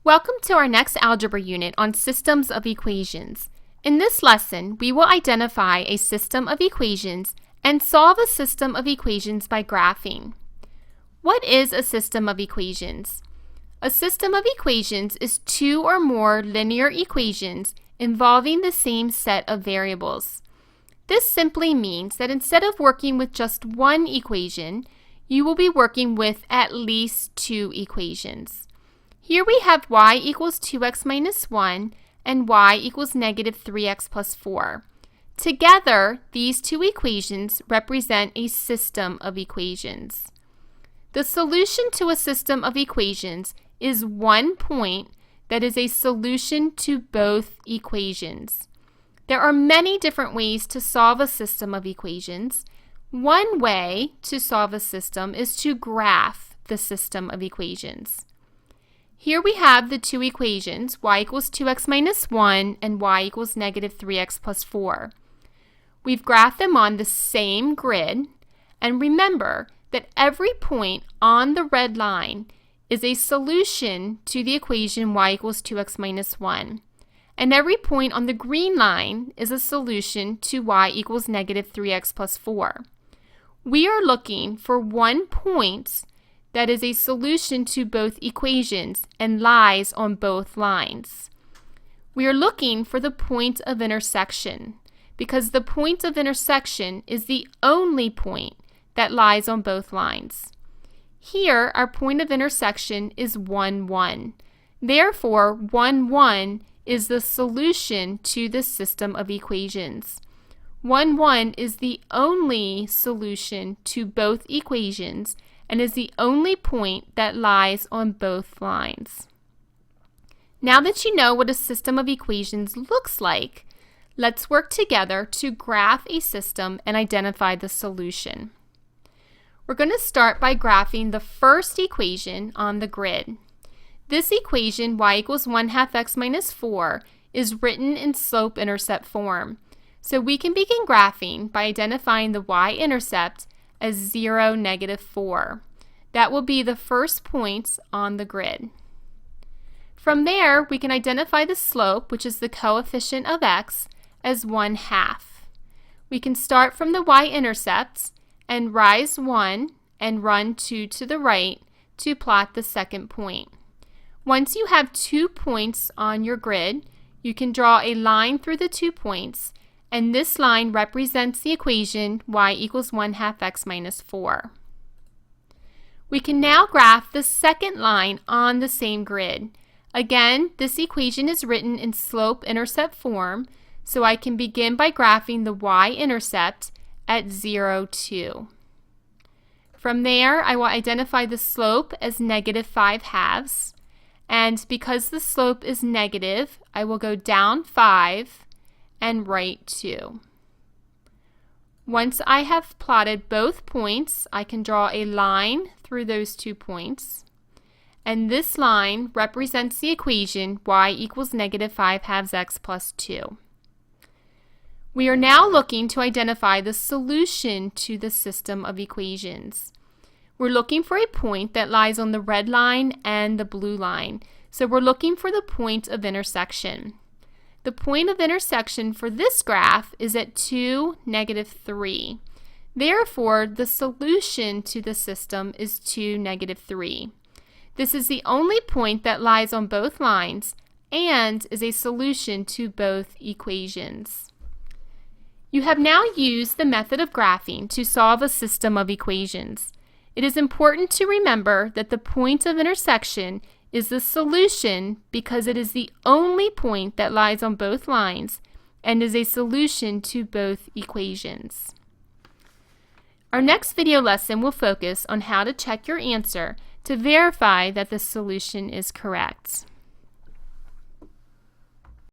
Welcome to our next algebra unit on systems of equations. In this lesson, we will identify a system of equations and solve a system of equations by graphing. What is a system of equations? A system of equations is two or more linear equations involving the same set of variables. This simply means that instead of working with just one equation, you will be working with at least two equations. Here we have y equals 2x minus 1 and y equals negative 3x plus 4. Together, these two equations represent a system of equations. The solution to a system of equations is one point that is a solution to both equations. There are many different ways to solve a system of equations. One way to solve a system is to graph the system of equations. Here we have the two equations, y equals 2x minus 1 and y equals negative 3x plus 4. We've graphed them on the same grid, and remember that every point on the red line is a solution to the equation y equals 2x minus 1, and every point on the green line is a solution to y equals negative 3x plus 4. We are looking for one point that is a solution to both equations and lies on both lines. We are looking for the point of intersection because the point of intersection is the only point that lies on both lines. Here, our point of intersection is 1, 1. Therefore, 1, 1 is the solution to the system of equations. 1, 1 is the only solution to both equations and is the only point that lies on both lines. Now that you know what a system of equations looks like, let's work together to graph a system and identify the solution. We're going to start by graphing the first equation on the grid. This equation, y equals 1/2 x minus 4, is written in slope-intercept form. So we can begin graphing by identifying the y-intercept as 0, negative 4. That will be the first points on the grid. From there, we can identify the slope, which is the coefficient of x, as 1/2. We can start from the y-intercept and rise 1 and run 2 to the right to plot the second point. Once you have 2 points on your grid, you can draw a line through the 2 points, and this line represents the equation y equals 1/2 x minus 4. We can now graph the second line on the same grid. Again, this equation is written in slope-intercept form, so I can begin by graphing the y-intercept at 0, 2. From there, I will identify the slope as negative 5/2, and because the slope is negative, I will go down 5 and right 2. Once I have plotted both points, I can draw a line through those 2 points, and this line represents the equation y equals negative 5/2 x plus 2. We are now looking to identify the solution to the system of equations. We're looking for a point that lies on the red line and the blue line, so we're looking for the point of intersection. The point of intersection for this graph is at 2, negative 3. Therefore, the solution to the system is 2, negative 3. This is the only point that lies on both lines and is a solution to both equations. You have now used the method of graphing to solve a system of equations. It is important to remember that the point of intersection is the solution because it is the only point that lies on both lines and is a solution to both equations. Our next video lesson will focus on how to check your answer to verify that the solution is correct.